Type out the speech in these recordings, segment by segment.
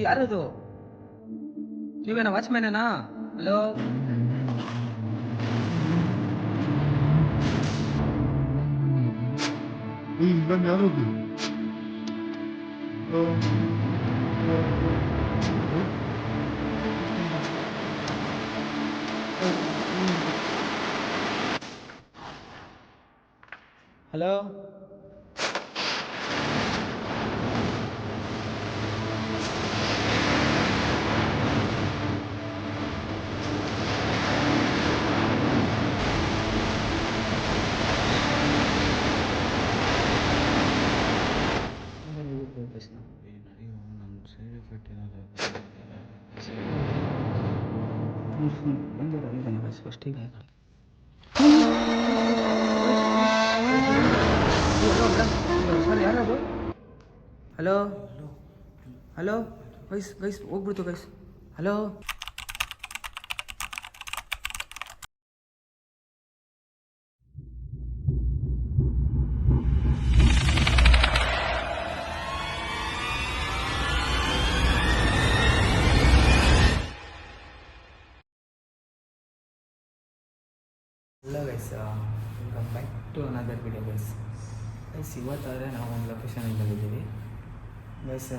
ಯಾರದು? ನೀವೇನಾ ವಾಚ್ಮ್ಯಾನೇನಾ? ಹಲೋ? ನಾನು ಯಾರದು? ಹಲೋ? ಫಸ್ಟಿಗೆ ಸರ್ ಯಾರದು? ಹಲೋ ಹಲೋ ಗೈಸ್ ಗೈಸ್ ಹೋಗ್ಬಿಡ್ತು guys. Hello hello guys, welcome back to another video guys. Guys ಇವತ್ತಾದರೆ ನಾವು ಒಂದು ಲೊಕೇಶನಿಗೆ ಬಂದಿದ್ದೀವಿ ಗೈಸ್.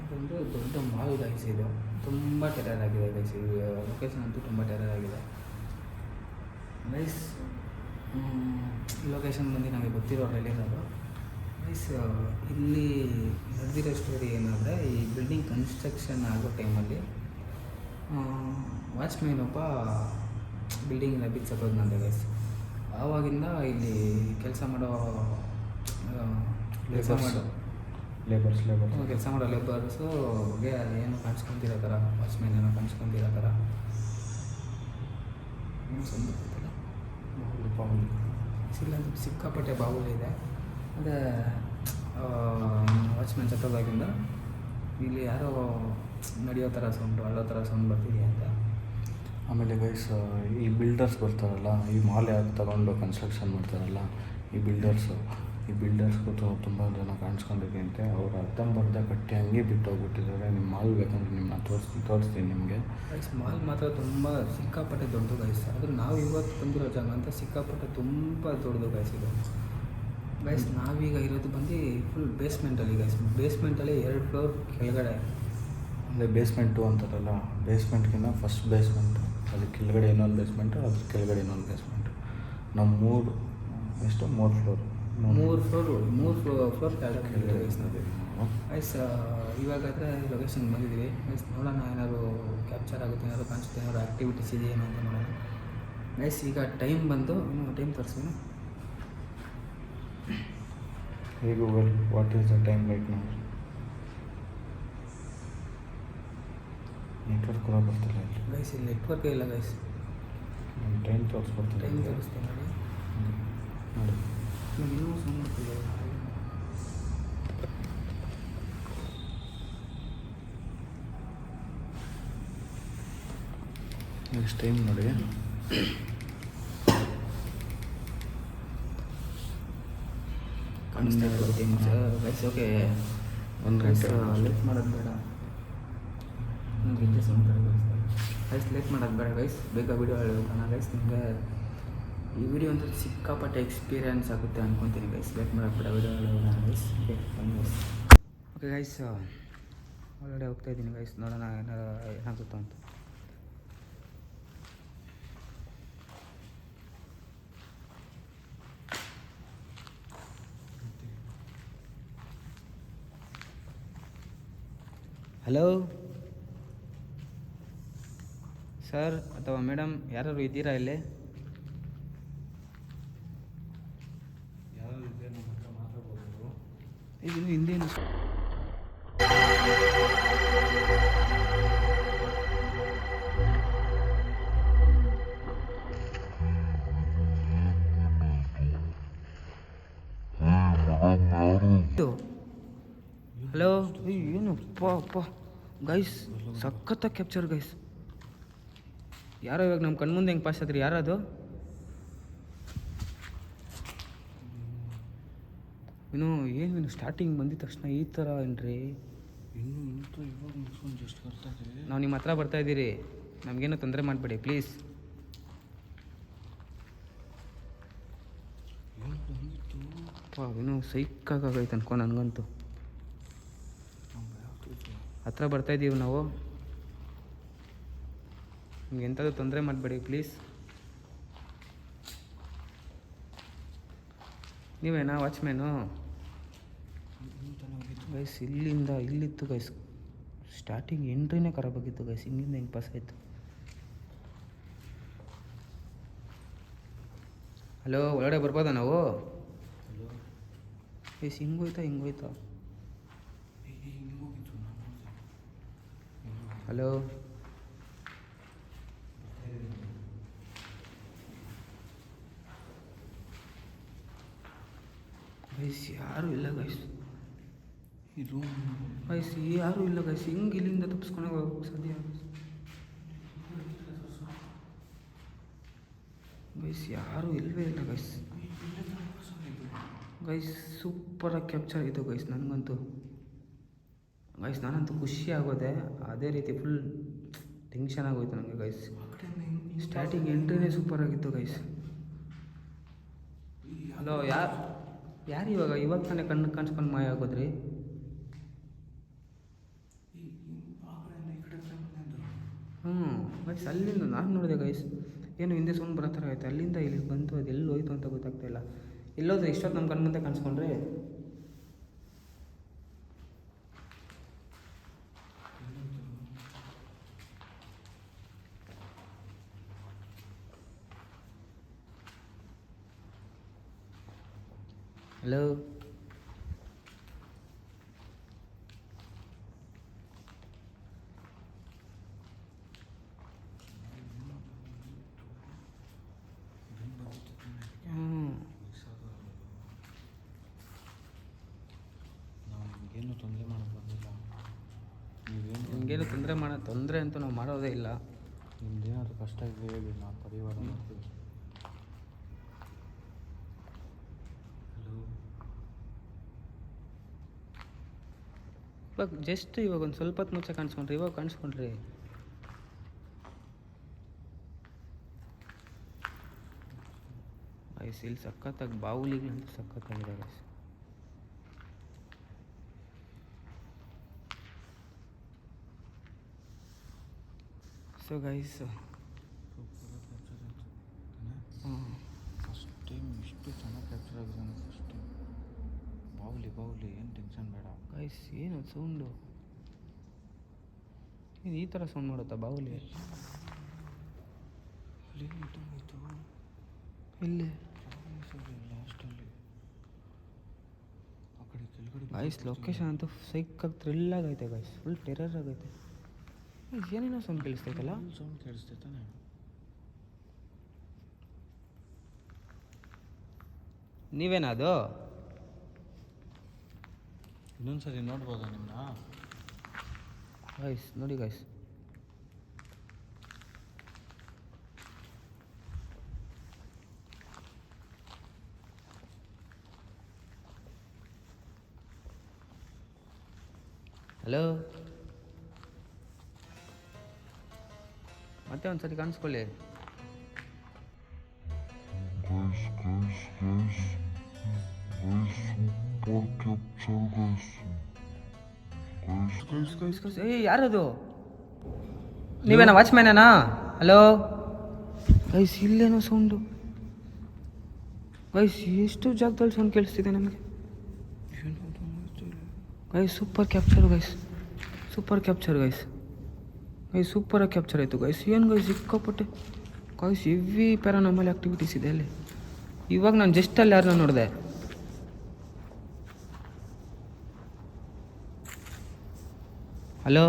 ಇದೊಂದು ದೊಡ್ಡ ಮಾಲ್ ಗೈಸ್. ಇದು ತುಂಬ ಟೆರರ್ ಆಗಿದೆ ಗೈಸ್. ಈ ಲೊಕೇಶನ್ ಅಂತೂ ತುಂಬ ಟೆರರ್ ಆಗಿದೆ ಗೈಸ್. ಲೊಕೇಶನ್ ಬಂದು ನಮಗೆ ಗೊತ್ತಿರೋರಲ್ಲಿ ಇರೋದು ಗೈಸ್. ಇಲ್ಲಿ ನಡೆದಿರೋ ಸ್ಟೋರಿ ಏನಂದರೆ, ಈ ಬಿಲ್ಡಿಂಗ್ ಕನ್ಸ್ಟ್ರಕ್ಷನ್ ಆಗೋ ಟೈಮಲ್ಲಿ ವಾಚ್ಮ್ಯಾನ್ ಒಬ್ಬ ಬಿಲ್ಡಿಂಗಿನ ಬಿಚ್ಚೋದಂತೆ ಗೈಸ್. ಆವಾಗಿಂದ ಇಲ್ಲಿ ಕೆಲಸ ಮಾಡೋ ಲೇಬರ್ಸ್ಗೆ ಏನು ಕಾಣಿಸ್ಕೊಂತಿರೋ ಥರ, ವಾಚ್ಮ್ಯಾನ್ ಏನೋ ಕಾಣಿಸ್ಕೊಂತಿರೋ ಥರ ಏನು ಸಂಬಂಧಿಲ್ಲ. ಇಲ್ಲಂತೂ ಸಿಕ್ಕಾಪಟ್ಟೆ ಬಾವುಲಿ ಇದೆ. ಅದೇ ವಾಚ್ಮ್ಯಾನ್ ಸತ್ತೋದಾಗಿಂದ ಇಲ್ಲಿ ಯಾರೋ ನಡೆಯೋ ಥರ ಸೌಂಡು, ಅಳ್ಳೋ ಥರ ಸೌಂಡ್ ಬರ್ತಿದೆಯಾ ಅಂತ. ಆಮೇಲೆ ಗೈಸ್, ಈ ಬಿಲ್ಡರ್ಸ್ ಬರ್ತಾರಲ್ಲ, ಈ ಮಾಲ್ ಯಾರು ತಗೊಂಡು ಕನ್ಸ್ಟ್ರಕ್ಷನ್ ಮಾಡ್ತಾರಲ್ಲ, ಈ ಬಿಲ್ಡರ್ಸ್ಗೂ ತುಂಬ ಜನ ಕಾಣಿಸ್ಕೊಂಡಿದ್ದಂತೆ. ಅವ್ರು ಅರ್ಧಂಬರ್ಧ ಕಟ್ಟಿ ಹಂಗೆ ಬಿಟ್ಟು ಹೋಗ್ಬಿಟ್ಟಿದ್ದಾರೆ. ನಿಮ್ಮ ಮಾಲ್ ಬೇಕಂದ್ರೆ ನಿಮ್ಮನ್ನ ತೋರಿಸ್ತೀನಿ ನಿಮಗೆ ಗೈಸ್. ಮಾಲ್ ಮಾತ್ರ ತುಂಬ ಸಿಕ್ಕಾಪಟ್ಟೆ ದೊಡ್ಡದು ಗೈಸ್. ಆದರೂ ನಾವು ಇವತ್ತು ಬಂದಿರೋ ಜಾಗ ಅಂತ ಸಿಕ್ಕಾಪಟ್ಟೆ ತುಂಬ ದೊಡ್ಡದು ಗೈಸ್ ಇದು ಗೈಸ್. ನಾವೀಗ ಇರೋದು ಬಂದು ಫುಲ್ ಬೇಸ್ಮೆಂಟಲ್ಲಿ ಗೈಸ್. ಬೇಸ್ಮೆಂಟಲ್ಲಿ 2 ಫ್ಲೋರ್ ಕೆಳಗಡೆ. ಅಂದರೆ ಬೇಸ್ಮೆಂಟು ಅಂತಾರಲ್ಲ, ಬೇಸ್ಮೆಂಟ್ಗಿಂತ ಫಸ್ಟ್ ಬೇಸ್ಮೆಂಟು, ಅದಕ್ಕೆ ಕೆಳಗಡೆ ಇನ್ನೊಂದು ಬೇಸ್ಮೆಂಟು, ಅದ್ರ ಕೆಳಗಡೆ ಇನ್ನೊಂದು ಬೇಸ್ಮೆಂಟು. ನಾವು ಮೂರು ಫ್ಲೋರ್ ಕೆಳಗಡೆ ಗೈಸ್ ನಾವು ಗೈಸ್. ಇವಾಗಾದರೆ ಲೊಕೇಶನ್ ಬಂದಿದ್ದೀವಿ ಗೈಸ್. ನೋಡೋಣ ಏನಾದ್ರು ಕ್ಯಾಪ್ಚರ್ ಆಗುತ್ತೆ, ಏನಾದ್ರು ಕಾಣಿಸುತ್ತೆ, ಏನಾದ್ರು ಆ್ಯಕ್ಟಿವಿಟೀಸ್ ಇದೆಯೇನೋ ಅಂತ ನೋಡೋಣ ಗೈಸ್. ಈಗ ಟೈಮ್ ಬಂದು ಟೈಮ್ ತೋರಿಸ್ತೀನಿ. Hey Google, what is the time right now? Network ಕೂಡ ಬರ್ತಿಲ್ಲ ಇಲ್ಲಿ ಗೈಸ್. ಇಲ್ಲಿ ನೆಟ್ವರ್ಕೇ ಇಲ್ಲ ಗೈಸ್. ಟೈಮ್ ತೋರಿಸ್ಕೊಡ್ತೀನಿ. ಟೈಮ್ ತೋರಿಸ್ತೀನಿ ನೋಡಿ. ಇನ್ನೂ ಸೌಂಡ್ ಬರ್ತಿದೆ. ನೆಕ್ಸ್ಟ್ ಟೈಮ್ ನೋಡಿ. ಕಾಣಿಸ್ತಾ ಇರೋದು ಗೈಸ್. ಓಕೆ, 1 ಗಂಟೆ. ಲೇಟ್ ಮಾಡೋದು ಬೇಡ. 1 ಗಂಟೆ ಸೌಂಡ್ ಗೈಸ್. ಲೇಟ್ ಮಾಡೋದು ಬೇಡ ಗೈಸ್, ಬೇಗ ವಿಡಿಯೋ ಹೇಳ್ಬೇಕಣ್ಣ ಗೈಸ್. ನಿಮಗೆ ಈ ವಿಡಿಯೋ ಅಂತೂ ಸಿಕ್ಕಾಪಟ್ಟೆ ಎಕ್ಸ್ಪೀರಿಯನ್ಸ್ ಆಗುತ್ತೆ ಅಂದ್ಕೊತೀನಿ ಗೈಸ್. ಲೇಟ್ ಮಾಡೋದು ಬೇಡ, ವಿಡಿಯೋ ಹೇಳೋಣ ಗೈಸ್. ಓಕೆ ಗೈಸ್, ಒಳಗಡೆ ಹೋಗ್ತಾ ಇದ್ದೀನಿ ಗೈಸ್. ನೋಡೋಣ ಏನಾಗುತ್ತೋ ಅಂತ. ಹಲೋ ಸರ್ ಅಥವಾ ಮೇಡಮ್, ಯಾರು ಇದ್ದೀರಾ ಇಲ್ಲಿ? ಇದು ಹಿಂದೇನು ಹಲೋ. ಏನು ಅಪ್ಪ ಗೈಸ್, ಸಖತ್ತಾಗಿ ಕ್ಯಾಪ್ಚರ್ ಗೈಸ್. ಯಾರೋ ಇವಾಗ ನಮ್ಮ ಕಣ್ಮುಂದೆ ಹೆಂಗೆ ಪಾಸ್ ಆದ್ರಿ? ಯಾರದು? ಏನು ಸ್ಟಾರ್ಟಿಂಗ್ ಬಂದಿದ ತಕ್ಷಣ ಈ ಥರ ಏನ್ರಿ? ಇನ್ನೂ ಇಂತೂ ಇವಾಗ ಮುಗಿಸ್ಕೊಂಡು ಜಸ್ಟ್ ಬರ್ತಾ ಇದ್ದೀವಿ. ನಾವು ನಿಮ್ಮ ಹತ್ರ ಬರ್ತಾ ಇದ್ದೀರಿ, ನಮಗೇನು ತೊಂದರೆ ಮಾಡಬೇಡಿ ಪ್ಲೀಸ್. ಏನು ಬಂದಿತ್ತು? ಇನ್ನೂ ಸೈಕಾಗೈತೆ ಅನ್ಕೊ ನನಗಂತೂ. ಹತ್ರ ಬರ್ತಾಯಿದ್ದೀವಿ ನಾವು, ನಿಮ್ಗೆ ಎಂಥದ್ದು ತೊಂದರೆ ಮಾಡಬೇಡಿ ಪ್ಲೀಸ್. ನೀವೇನಾ ವಾಚ್ಮ್ಯಾನು? ಗೈಸ್ ಇಲ್ಲಿಂದ ಇಲ್ಲಿತ್ತು ಗೈಸ್, ಸ್ಟಾರ್ಟಿಂಗ್ ಎಂಟ್ರಿನೇ ಖರಾಬಾಗಿತ್ತು ಗೈಸ್. ಹಿಂಗಿಂದ ಹೆಂಗೆ ಪಾಸ್ ಆಯಿತು? ಹಲೋ, ಒಳಗಡೆ ಬರ್ಬೋದಾ ನಾವು? ಗೈಸ್ ಹಿಂಗೋಯ್ತಾ? ಹಲೋ, ಗೈಸ್ ಯಾರೂ ಇಲ್ಲ ಗೈಸ್. ಇದು ಗೈಸ್ ಯಾರೂ ಇಲ್ಲ ಗೈಸ್. ಹಿಂಗೆ ಇಲ್ಲಿಂದ ತಪ್ಪಿಸ್ಕೊಂಡು ಹೋಗೋಕ್ಕೆ ಸಾಧ್ಯ? ಗೈಸ್ ಯಾರೂ ಇಲ್ಲವೇ ಇಲ್ಲ ಗೈಸ್. ಗೈಸ್ ಸೂಪರಾಗಿ ಕ್ಯಾಪ್ಚರ್ ಆಯಿತು ಗೈಸ್ ನನಗಂತೂ. ಗೈಸ್ ನಾನಂತೂ ಖುಷಿ ಆಗೋದೆ, ಅದೇ ರೀತಿ ಫುಲ್ ಟೆನ್ಷನ್ ಆಗೋಯ್ತು ನನಗೆ ಗೈಸ್. ಸ್ಟಾರ್ಟಿಂಗ್ ಎಂಟ್ರಿನೇ ಸೂಪರ್ ಆಗಿತ್ತು ಗೈಸ್. ಹಲೋ, ಯಾರು ಇವಾಗ ತಾನೇ ಕಣ್ಣು ಕಾಣಿಸ್ಕೊಂಡು ಮಾಯ ಆಗೋದ್ರಿ? ಗೈಸ್ ಅಲ್ಲಿಂದ ನಾನು ನೋಡಿದೆ ಗೈಸ್, ಏನು ಹಿಂದೆ ಸೌಂಡ್ ಬರೋ ಥರ ಆಯ್ತು. ಅಲ್ಲಿಂದ ಇಲ್ಲಿ ಬಂತು, ಅದು ಎಲ್ಲಿ ಹೋಯ್ತು ಅಂತ ಗೊತ್ತಾಗ್ತಾಯಿಲ್ಲ. ಎಲ್ಲೋದ್ರೆ ಇಷ್ಟೊತ್ತು ನಮ್ಮ ಕಣ್ಣು ಮುಂದೆ ಕಾಣಿಸ್ಕೊಂಡ್ರೆ. ಹಲೋ, ಏನು ತೊಂದರೆ ಮಾಡೋದು ಬಂದಿಲ್ಲ. ನಿಮಗೇನು ತೊಂದರೆ ಅಂತೂ ನಾವು ಮಾಡೋದೇ ಇಲ್ಲ. ನಿಮ್ದೇನಾದ್ರು ಕಷ್ಟ ಇದೆ ಹೇಳಿ, ನಾವು ಪರಿವಾರ ಮಾಡ್ತೀವಿ. ಹಲೋ, ಇವಾಗ ಜಸ್ಟ್ ಇವಾಗ ಒಂದು ಸ್ವಲ್ಪ ಹೊತ್ತು ಮುಂಚೆ ಕಾಣಿಸ್ಕೊಂಡ್ರಿ, ಇವಾಗ ಕಾಣಿಸ್ಕೊಂಡ್ರಿ. ಗೈಸ್ ಇಲ್ಲಿ ಸಖತ್ತಾಗಿ ಬಾವುಲಿಗಳಂತೂ ಸಖತ್ತಾಗಿದೆ guys. So guys first time ಇಷ್ಟು ಚೆನ್ನಾಗಿ ಕ್ಯಾಪ್ಚರ್ ಆಗಿದೆ ನನಗೆ. ಫಸ್ಟ್ ಟೈಮ್ ಬಾವುಲಿ ಏನು ಟೆನ್ಷನ್ ಬೇಡ. ಗೈಸ್ ಏನು ಸೌಂಡು? ಏನು ಈ ಥರ ಸೌಂಡ್ ಮಾಡುತ್ತಾ ಬಾವುಲಿ? ಇಲ್ಲಿ ಲಾಸ್ಟಲ್ಲಿ ಆ ಕಡೆ ಕೆಳಗಡೆ ಗೈಸ್ ಲೊಕೇಶನ್ ಅಂತೂ ಸೈಕಾಗಿ ಥ್ರಿಲ್ ಆಗೈತೆ ಗೈಸ್, ಫುಲ್ ಟೆರರ್ ಆಗೈತೆ. ಏನೇನೋ ಸೌಂಡ್ ಕೇಳಿಸ್ತೈತಲ್ಲ? ಸೌಂಡ್ ಕೇಳಿಸ್ತೈತಾನೆ. ನೀವೇನಾ ಅದು? ಇನ್ನೊಂದ್ಸರಿ ನೋಡ್ಬೋದಾ ನಿಮ್ಮನ್ನ? ಗೈಸ್ ನೋಡಿ ಗೈಸ್, ಹಲೋ, ಮತ್ತೆ ಒಂದ್ಸರಿ ಕಾಣಿಸ್ಕೊಳ್ಳಿ. ಯಾರದು? ನೀವೇನಾ ವಾಚ್ಮ್ಯಾನೇನಾ? ಹಲೋ ಗೈಸ್, ಇಲ್ಲೇನೋ ಸೌಂಡು ಗೈಸ್. ಎಷ್ಟು ಜಾಗದಲ್ಲಿ ಸೌಂಡ್ ಕೇಳಿಸ್ತಿದೆ ನಮಗೆ guys. Super capture guys, guys ಸೂಪರಾಗಿ ಕ್ಯಾಪ್ಚರ್ ಆಯಿತು ಗೈಸ್. ಏನು ಗೈಸ್ ಸಿಕ್ಕಾಪಟ್ಟೆ ಗೈಸ್ ಹೆವಿ ಪ್ಯಾರಾನಾರ್ಮಲ್ ಆ್ಯಕ್ಟಿವಿಟೀಸ್ ಇದೆ ಅಲ್ಲಿ. ಇವಾಗ ನಾನು ಜಸ್ಟ್ ಅಲ್ಲಿ ಯಾರನ್ನ ನೋಡಿದೆ. ಹಲೋ,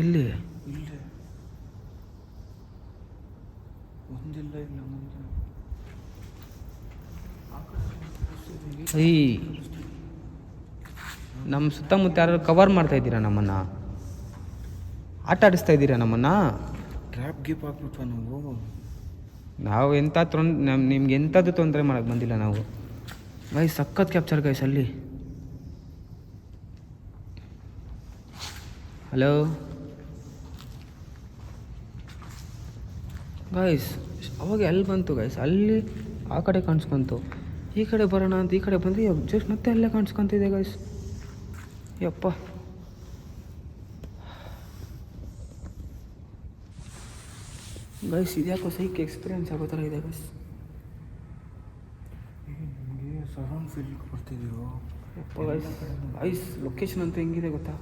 ಎಲ್ಲಿ? ಇಲ್ಲೇ ಒಂದಿಲ್ಲ ಇಲ್ಲ ಮುಂದೆ. ನಮ್ಮ ಸುತ್ತಮುತ್ತ ಯಾರು ಕವರ್ ಮಾಡ್ತಾ ಇದ್ದೀರಾ ನಮ್ಮನ್ನು? ಆಟ ಆಡಿಸ್ತಾ ಇದ್ದೀರಾ ನಮ್ಮನ್ನು? ಟ್ರ್ಯಾಪ್ ಗೀಪ್ ಹಾಕ್ಬಿಟ್ವ ನಾವು? ನಾವು ಎಂಥ ನಿಮ್ಗೆ ಎಂಥದ್ದು ತೊಂದರೆ ಮಾಡೋಕ್ಕೆ ಬಂದಿಲ್ಲ ನಾವು. ಗೈಸ್ ಸಖತ್ ಕ್ಯಾಪ್ಚರ್ ಗೈಸ್ ಅಲ್ಲಿ. ಹಲೋ ಗೈಸ್, ಅವಾಗ ಎಲ್ಲಿ ಬಂತು ಗೈಸ್? ಅಲ್ಲಿ ಆ ಕಡೆ ಕಾಣಿಸ್ಕೊಂತು, ಈ ಕಡೆ ಬರೋಣ ಅಂತ ಈ ಕಡೆ ಬಂದು ಜಸ್ಟ್ ಮತ್ತೆ ಅಲ್ಲೇ ಕಾಣಿಸ್ಕೊಂತಿದೆ ಗೈಸ್. ಯಪ್ಪ ಗೈಸ್, ಇದ್ಯಾಕೋ ಸೈಕ್ ಎಕ್ಸ್ಪೀರಿಯನ್ಸ್ ಆಗೋ ಥರ ಇದೆ ಗೈಸ್. ನಿಮಗೆ ಸರೌಂಡ್ ಫೀಲ್ ಬರ್ತಿದ್ದೀರೋ? ಯಪ್ಪ ಗೈಸ್, ಗೈಸ್ ಲೊಕೇಶನ್ ಅಂತೂ ಹೆಂಗಿದೆ ಗೊತ್ತಾ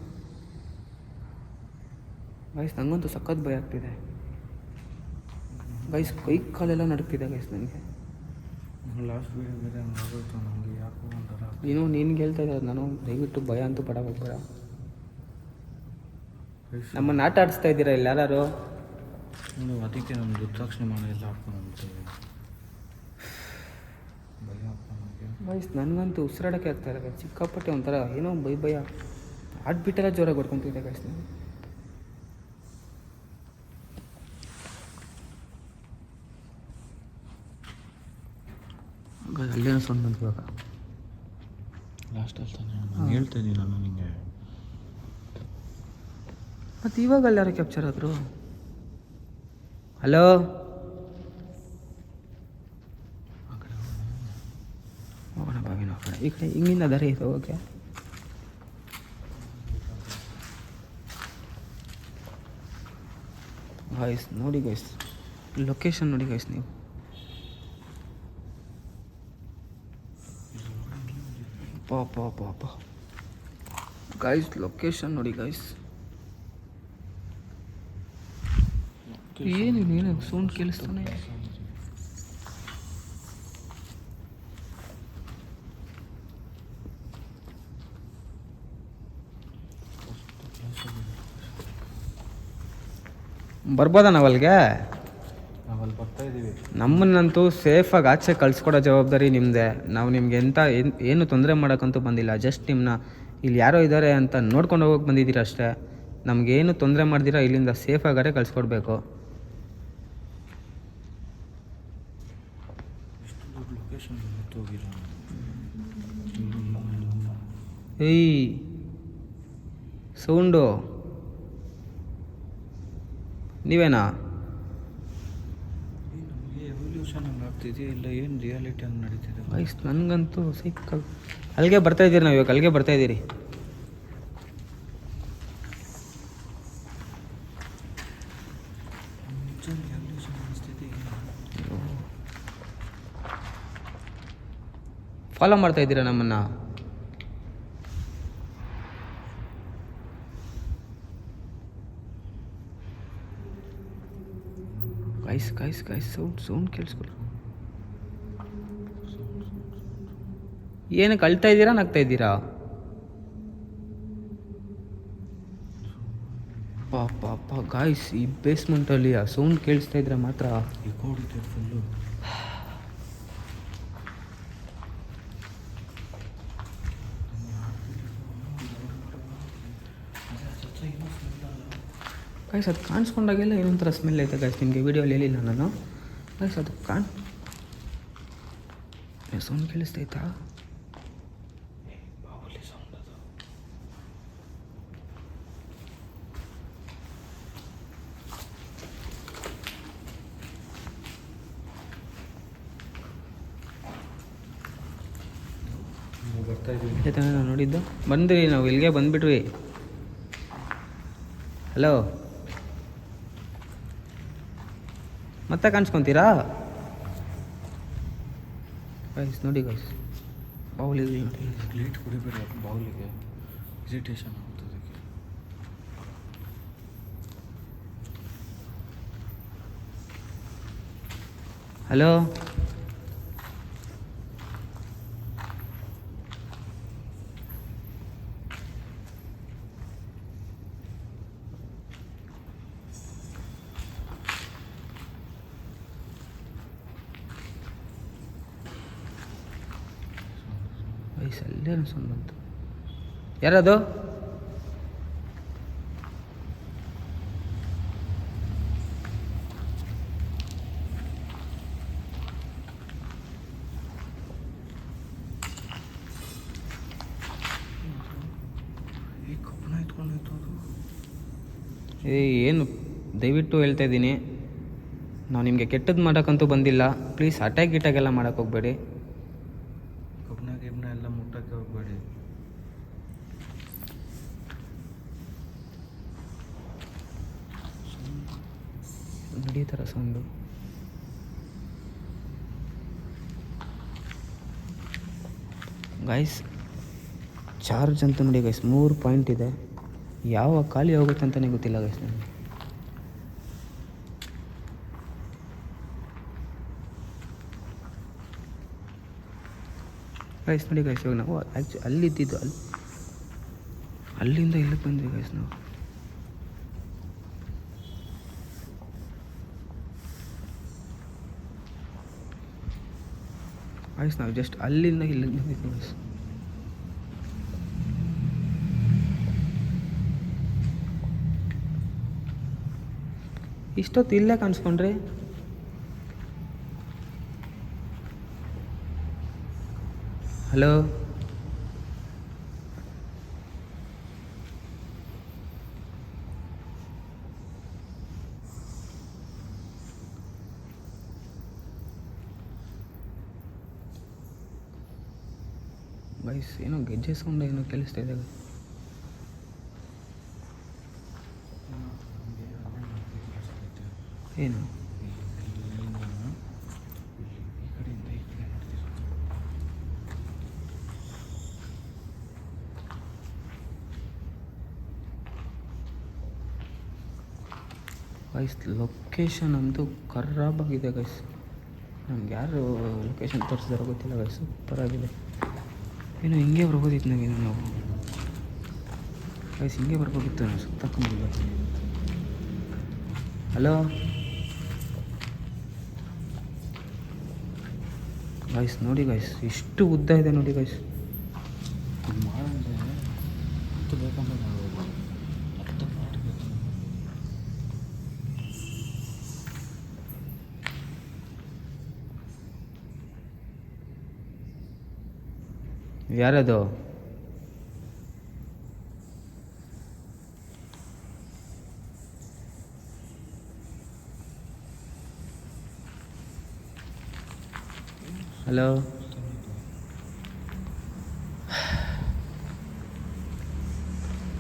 ಗೈಸ್? ನನಗಂತೂ ಸಖತ್ ಭಯ ಆಗ್ತಿದೆ ಗೈಸ್, ಕೈ ಕಾಲೆಲ್ಲ ನಡುಕ್ತಿದೆ ಗೈಸ್ ನನಗೆ. ಲಾಸ್ಟ್ ವೀಡಿಯೋ ಬೇರೆ ಹಂಗೆ ಆಗೋಯ್ತು ನನಗೆ, ಯಾಕೋ ಒಂಥರ. ನೀನು ನಿನ್ಗೆ ಹೇಳ್ತಾ ಇದ್ದಾರೆ, ನಾನು ದಯವಿಟ್ಟು ಭಯ ಅಂತೂ ಪಡಕ್ಕೆ ಹೋಗ್ಬೇಡ. ನಮ್ಮನ್ನು ಆಟ ಆಡಿಸ್ತಾ ಇದ್ದೀರಾ ಇಲ್ಲಿ ಯಾರು? ನೀವು ಅದಕ್ಕೆ ನಮ್ಮ ದುರ್ದಾಕ್ಷಿಣೆ ಮಾಡೋಲ್ಲ ಹಾಕ್ಕೊಂಡ್ಬಿಡ್ತೀವಿ. ಭಯ ಹಾಕ್ಕೊಂಡ್ಗೆ ಗೈಸ್ ನನಗಂತೂ ಉಸಿರಾಡೋಕ್ಕೆ ಆಗ್ತಾ ಇಲ್ಲ ಗೈಸ್, ಸಿಕ್ಕಾಪಟ್ಟೆ ಒಂಥರ ಏನೋ ಭಯ ಆಡ್ಬಿಟ್ಟೆಲ್ಲ ಜೋರಾಗಿ ಹೊಡ್ಕೊತಿದ್ದೆ ಗೈಸ್ ನಾನು. ಅಲ್ಲೇನೋ ಸೌಂಡ್ ಬಂತು ಇವಾಗ. ಲಾಸ್ಟಲ್ಲಿ ತಾನೆ ನಾನು ಹೇಳ್ತಾ ಇದ್ದೀನಿ ನಾನು ನಿಮಗೆ. ಮತ್ತು ಇವಾಗ ಅಲ್ಲಿ ಯಾರೋ ಕ್ಯಾಪ್ಚರ್ ಆದರು? ಹಲೋ ಆ ಕಡೆ ಹೋಗೋಣ ಬಾಗಿನ ಆ ಕಡೆ, ಈ ಕಡೆ ಹಿಂಗಿಂದ ದಾರಿ ಇದೆ ಓಕೆ. ಗೈಸ್ ನೋಡಿ ಗೈಸ್, ಲೊಕೇಶನ್ ನೋಡಿ ಗೈಸ್ ನೀವು. ಪಾಪ ಗೈಸ್ ಲೊಕೇಶನ್ ನೋಡಿ ಗೈಸ್. ಏನು ಸೌಂಡ್ ಕೇಳಿಸ್ತಾನೆ. ಬರ್ಬೋದಾ ನಾವಲ್ಲಿಗೆ? ನಾವಲ್ಲಿ ಬರ್ತಾ ಇದ್ದೀವಿ. ನಮ್ಮನ್ನಂತೂ ಸೇಫಾಗಿ ಆಚೆ ಕಳಿಸ್ಕೊಡೋ ಜವಾಬ್ದಾರಿ ನಿಮ್ಮದೇ. ನಾವು ನಿಮ್ಗೆ ಏನು ತೊಂದರೆ ಮಾಡೋಕ್ಕಂತೂ ಬಂದಿಲ್ಲ. ಜಸ್ಟ್ ನಿಮ್ಮನ್ನ ಇಲ್ಲಿ ಯಾರೋ ಇದ್ದಾರೆ ಅಂತ ನೋಡ್ಕೊಂಡು ಹೋಗೋಕೆ ಬಂದಿದ್ದೀರ ಅಷ್ಟೇ. ನಮಗೇನು ತೊಂದರೆ ಮಾಡ್ದಿರ ಇಲ್ಲಿಂದ ಸೇಫಾಗಾರೆ ಕಳಿಸ್ಕೊಡ್ಬೇಕು. ಲೊಕೇಶನ್ ಹೋಗಿರೋ ಏಯ್ ಸೌಂಡು ನೀವೇನಾ? ನಮಗೆ ಎವಲ್ಯೂಷನ್ ಹಂಗೆ ಆಗ್ತಿದೆಯಾ ಇಲ್ಲ ಏನು ರಿಯಾಲಿಟಿ ಹಂಗೆ ನಡೀತಿದೆ ಗೈಸ್? ನನಗಂತೂ ಸಿಕ್ಕ ಅಲ್ಲಿಗೆ ಬರ್ತಾಯಿದ್ದೀರಿ ನಾವು, ಇವಾಗ ಅಲ್ಲಿಗೆ ಬರ್ತಾಯಿದ್ದೀರಿ. ಫಾಲೋ ಮಾಡ್ತಾ ಇದ್ದೀರಾ ನಮ್ಮನ್ನು? ಗೈಸ್ ಸೌಂಡ್ ಕೇಳಿಸ್ಕೊಳ್ರಿ. ಏನಕ್ಕೆ ಅಳ್ತಾ ಇದ್ದೀರಾ ನಗ್ತಾ ಇದ್ದೀರಾ? ಪಾಪ ಗಾಯ್ಸ್, ಈ ಬೇಸ್ಮೆಂಟಲ್ಲಿ ಆ ಸೌಂಡ್ ಕೇಳಿಸ್ತಾ ಇದ್ರೆ ಮಾತ್ರ ಎಕೋ ಹೊಡಿತೆ ಫುಲ್ಲು. ಗೈಸ್ ಅದು ಕಾಣಿಸ್ಕೊಂಡಾಗೆಲ್ಲ ಏನೊಂಥರ ಸ್ಮೆಲ್ ಐತೆ ಗೈಸ್. ನಿಮಗೆ ವೀಡಿಯೋಲಿ ಹೇಳಿಲ್ಲ ನಾನು ಗೈಸ್. ಅದು ಸೌಂಡ್ ಕೇಳಿಸ್ತೈತಾ? ಬಾಹುಲಿ ಸೌಂಡ್ ಅದು. ನಾವು ಬರ್ತಾ ಇದ್ದೀವಿ. ತಾನೇ ನಾವು ನೋಡಿದ್ದು. ಬಂದ್ರಿ, ನಾವು ಇಲ್ಲಿಗೆ ಬಂದುಬಿಟ್ವಿ. ಹಲೋ, ಮತ್ತೆ ಕಾಣಿಸ್ಕೊತೀರಾ ಗೈಸ್? ನೋಡಿ ಗೈಸ್, ಬಾಹುಲಿ ನೋಡಿ. ಲೇಟ್ ಕುಡಿಬೇಡ ಬಾಹುಲಿಗೆ, ಇರಿಟೇಷನ್ ಆಗುತ್ತೆ ಅದಕ್ಕೆ. ಹಲೋ ವಯಸ್ಸಲ್ಲೇ ಸೌಂಡ್ ಬಂತು. ಯಾರದು? ಏನು ದಯವಿಟ್ಟು ಹೇಳ್ತಾ ಇದ್ದೀನಿ, ನಾವು ನಿಮಗೆ ಕೆಟ್ಟದ್ದು ಮಾಡೋಕ್ಕಂತೂ ಬಂದಿಲ್ಲ. ಪ್ಲೀಸ್ ಅಟ್ಯಾಕ್ ಗಿಟ್ಟಾಗೆಲ್ಲ ಮಾಡೋಕ್ಕೆ ಹೋಗಬೇಡಿ. ಕಬ್ಬಣ ಗಿಬ್ಬಣ ಎಲ್ಲ ಮುಟ್ಟಕ್ಕೆ ಹೋಗಬೇಡಿ. ನಡೆಯುತ್ತಾರ ಸೌಂಡು. ಗೈಸ್ ಚಾರ್ಜ್ ಅಂತ ನೋಡಿ ಗೈಸ್ 3 ಪಾಯಿಂಟ್ ಇದೆ. ಯಾವ ಖಾಲಿ ಹೋಗುತ್ತೆ ಅಂತಲೇ ಗೊತ್ತಿಲ್ಲ ಗೈಸ್ ನನಗೆ. ಗೈಸ್ ನೋಡಿ ಗೈಸ್, ಇವಾಗ ನಾವು ಅಲ್ಲಿದ್ದಿದ್ದು ಅಲ್ಲಿಂದ ಇಲ್ಲಿಗೆ ಬಂದ್ವಿ ಗೈಸ್ ನಾವು. ಗೈಸ್ ನಾವು ಜಸ್ಟ್ ಅಲ್ಲಿಂದ ಇಲ್ಲಿಗೆ ಬಂದಿದ್ವಿ ಗೈಸ್. ಇಷ್ಟೊತ್ತು ಇಲ್ಲೇ ಕಾಣಿಸ್ಕೊಂಡ್ರಿ. ಹಲೋ ಗೈಸ್, ಏನೋ ಗೆಜ್ಜೆ ಸೌಂಡ್ ಏನೋ ಕೇಳಿಸ್ತಾ ಇದೆ. ಏನು ಗೈಸ್, ಲೊಕೇಶನ್ ಅಂತೂ ಖರಾಬಾಗಿದೆ ಗೈಸ್. ನಮ್ಗೆ ಯಾರು ಲೊಕೇಶನ್ ತೋರಿಸಿದಾರೋ ಗೊತ್ತಿಲ್ಲ ಗೈಸ್. ಸೂಪರ್ ಆಗಿದೆ. ಏನೋ ಹಿಂಗೆ ಬರ್ಬೋದಿತ್ತು ನಾವೇನೋ ನಾವು ಗೈಸ್, ಹಿಂಗೆ ಬರ್ಬೋದಿತ್ತು ನಾವು ಸುತ್ತಕೊಂಡ್ಬಂದು. ಹಲೋ ಗೈಸ್, ನೋಡಿ ಗೈಸ್ ಎಷ್ಟು ಉದ್ದ ಇದೆ ನೋಡಿ ಗೈಸ್. ಮಾಡಿದ್ರೆ ಹತ್ತು ಬೇಕಂದ್ರೆ ಮಾಡ್ಬೋದು. 10 ಪಾರ್ಟ್ ಬೇಕು. ಯಾರದು? ಹಲೋ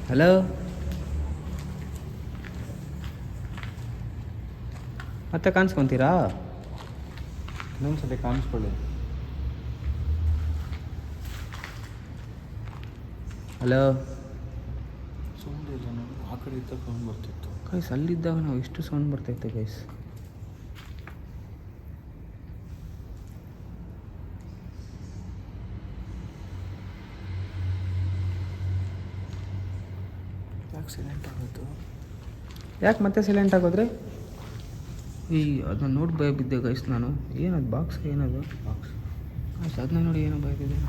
ಹಲೋ ಮತ್ತೆ ಕಾಣಿಸ್ಕೊತೀರಾ? ಇನ್ನೊಂದ್ಸತಿ ಕಾಣಿಸ್ಕೊಳ್ಳಿ. ಹಲೋ ಸೌಂಡ್ ಇಲ್ಲ ನೋಡಿ. ಆ ಕಡೆ ಇದ್ದ ಸೌಂಡ್ ಬರ್ತಿತ್ತು ಗೈಸ್. ಅಲ್ಲಿದ್ದಾಗ ನಾವು ಎಷ್ಟು ಸೌಂಡ್ ಬರ್ತೈತೆ ಗೈಸ್. ಯಾಕೆ ಸೈಲೆಂಟ್ ಆಗೋದು? ಯಾಕೆ ಮತ್ತೆ ಸೈಲೆಂಟ್ ಆಗೋದ್ರೆ? ಅದನ್ನ ನೋಡಿ ಭಯ ಬಿದ್ದೆ ಗೈಸ್ ನಾನು. ಏನದು ಬಾಕ್ಸ್? ಏನದು ಬಾಕ್ಸ್? ಗೈಸ್ ಅದನ್ನ ನೋಡಿ ಏನೋ ಭಯ ಬಿದ್ದೆ.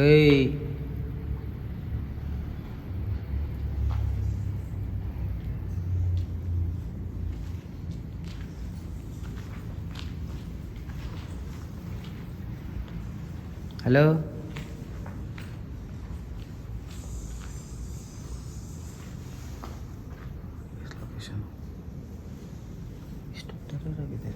ಏಯ್ ಹಲೋ ಲೊಕೇಶನ್ ಎಷ್ಟು ಟೆರರ್ ಆಗಿದೆ.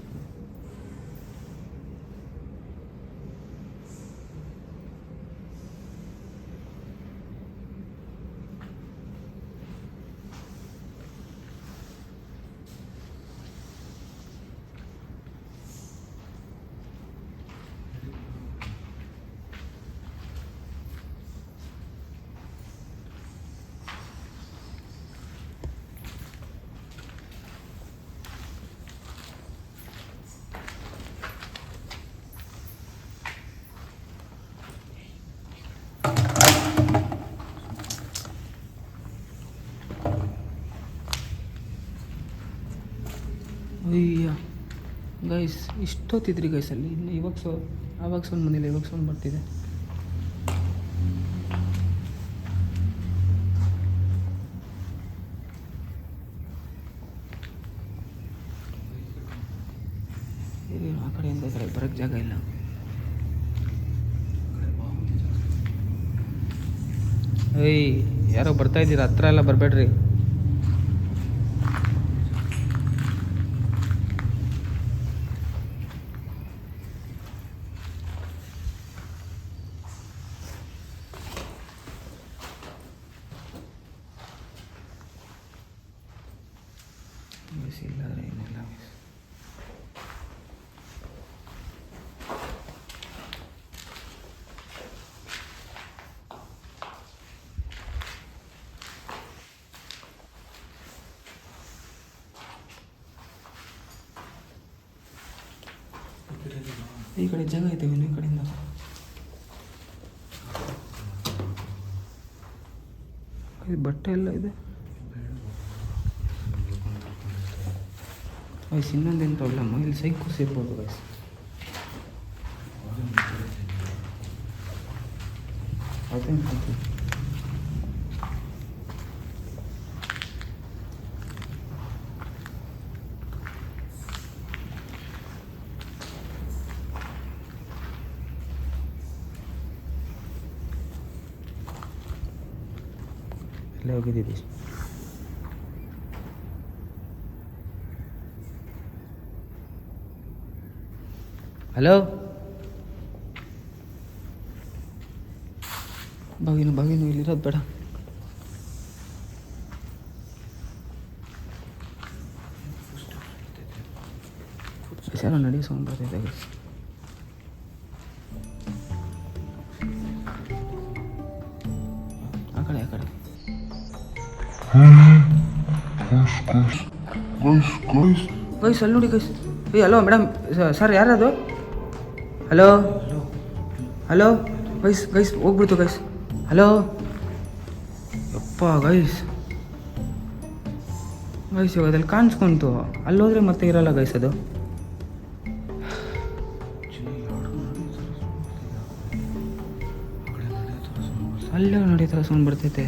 ಅಯ್ಯ ಗೈಸ್, ಇಷ್ಟೊತ್ತಿದ್ರಿ ಗೈಸ್ ಅಲ್ಲಿ. ಇನ್ನು ಆವಾಗ ಸೌಂಡ್ ಬಂದಿಲ್ಲ, ಇವಾಗ ಸೌಂಡ್ ಬರ್ತಿದೆ. ಆ ಕಡೆಯಿಂದ ಈ ಕಡೆ ಬರೋಕ್ಕೆ ಜಾಗ ಇಲ್ಲ. ಏಯ್ ಯಾರೋ ಬರ್ತಾ ಇದ್ದೀರಾ, ಹತ್ರ ಎಲ್ಲ ಬರಬೇಡ್ರಿ. ಇಲ್ಲ ಏನಿಲ್ಲ. ಈ ಕಡೆ ಜಾಗ ಐತೆ ಈ ಕಡೆಯಿಂದ. ಇದು ಬಟ್ಟೆ ಎಲ್ಲ ಇದೆ. ವಯಸ್ಸು ಇನ್ನೊಂದೇನು ಪ್ರಾಬ್ಲಮ್, ಇಲ್ಲಿ ಸೈಕೋ ಸಿಗ್ಬೋದು ವಯಸ್ಸು. ಅದೇನು ಇಲ್ಲೇ ಹೋಗಿದ್ದೀವಿ. ಹಲೋ ಬಾಗಿನು ಇಲ್ಲಿರೋದು ಬೇಡ. ಯಾರೋ ನಡೆಯೋ ಸೌಂಡ್ ಬರ್ತೈತೆ. ಆ ಕಡೆ ಗೈಸ್ ಅಲ್ಲಿ ನೋಡಿ ಗೈಸ್. ಹಲೋ ಮೇಡಮ್, ಸರ್ ಯಾರದು? ಹಲೋ ಗೈಸ್ ಹೋಗ್ಬಿಡ್ತು ಗೈಸ್. ಹಲೋ ಯಪ್ಪ ಗೈಸ್ ಇವಾಗ ಅದ್ರಲ್ಲಿ ಕಾಣಿಸ್ಕೊಂತು. ಅಲ್ಲೋದ್ರೆ ಮತ್ತೆ ಇರಲ್ಲ ಗೈಸ್ ಅದು. ಅಲ್ಲೇ ನಡೀತಾರ ಸೌಂಡ್ ಬರ್ತೈತೆ.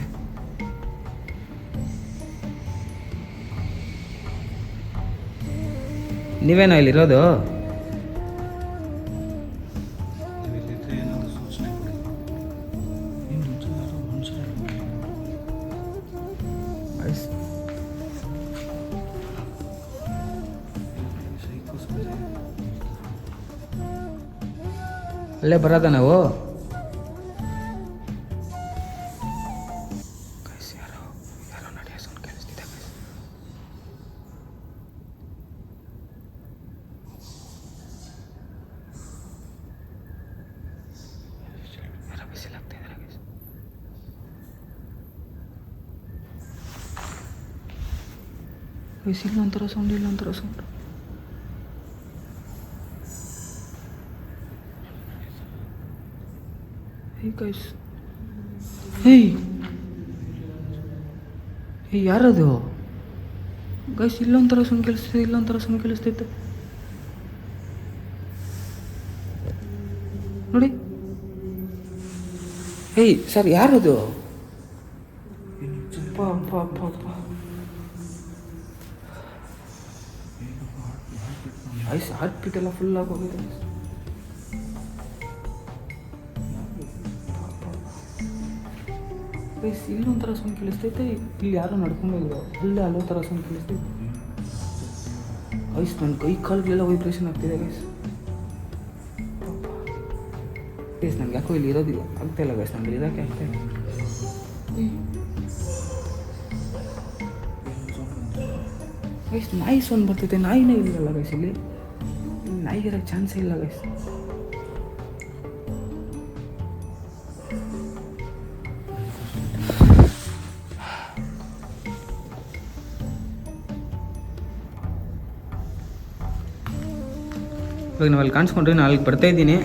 ನೀವೇನೋ ಇಲ್ಲಿರೋದು? ಅಲ್ಲೇ ಬರೋದ ನಾವು? ಯಾರೋ ನಡೆಯೋ ಸೌಂಡ್ ಕೇಳಿಸ್ತಿದೆ. ಯಾರೋ ಬಿಸಿಲಾಗ್ತಾ ಇದ್ದಾರೆ. ಇಲ್ಲೊಂಥರ ಸೌಂಡ್. ಗೈಸ್ ಯಾರದು ಗೈಸ್? ಇಲ್ಲೊಂಥರ ಸೌಂಡ್ ಕೇಳಿಸ್ತೈತೆ ನೋಡಿ. ಸರ್ ಯಾರದು? ಹಾರ್ಟ್ ಬೀಟ್ ಎಲ್ಲ ಫುಲ್ ಆಗೋಗಿದೆ. ಇಲ್ಲೊಂಥರ ಸೌಂಡ್ ಕೇಳಿಸ್ತೈತೆ. ಇಲ್ಲಿ ಯಾರೋ ನಡ್ಕೊಂಡೋದ್ರು, ಅಲ್ಲೋ ಥರ ಸೌಂಡ್ ಕೇಳಿಸ್ತೈತೆ. ನನ್ನ ಕೈ ಕಾಲುಗಳೆಲ್ಲ ವೈಬ್ರೇಷನ್ ಆಗ್ತಿದೆ ಗೈಸ್. ನಂಗೆ ಯಾಕೋ ಇಲ್ಲಿ ಇರೋದಿಲ್ಲ ಆಗ್ತಾಯಿಲ್ಲ ಗೈಸ್. ನಂಗೆ ಇರೋಕ್ಕೆ ಆಗ್ತಾಯಿಲ್ಲ. ಗೈಸ್ ನಾಯಿ ಸೌಂಡ್ ಬರ್ತೈತೆ. ನಾಯಿನೇ ಇಲ್ಲಲ್ಲ ಗೈಸ್. ಇಲ್ಲಿ ನಾಯಿಗಿರೋಕ್ಕೆ ಚಾನ್ಸೇ ಇಲ್ಲ ಗೈಸ್. ಇವಾಗ ನಾವು ಅಲ್ಲಿ ಕಾಣಿಸ್ಕೊಂಡ್ರೆ ನಾನು ಅಲ್ಲಿಗೆ ಬರ್ತಾಯಿದ್ದೀನಿ.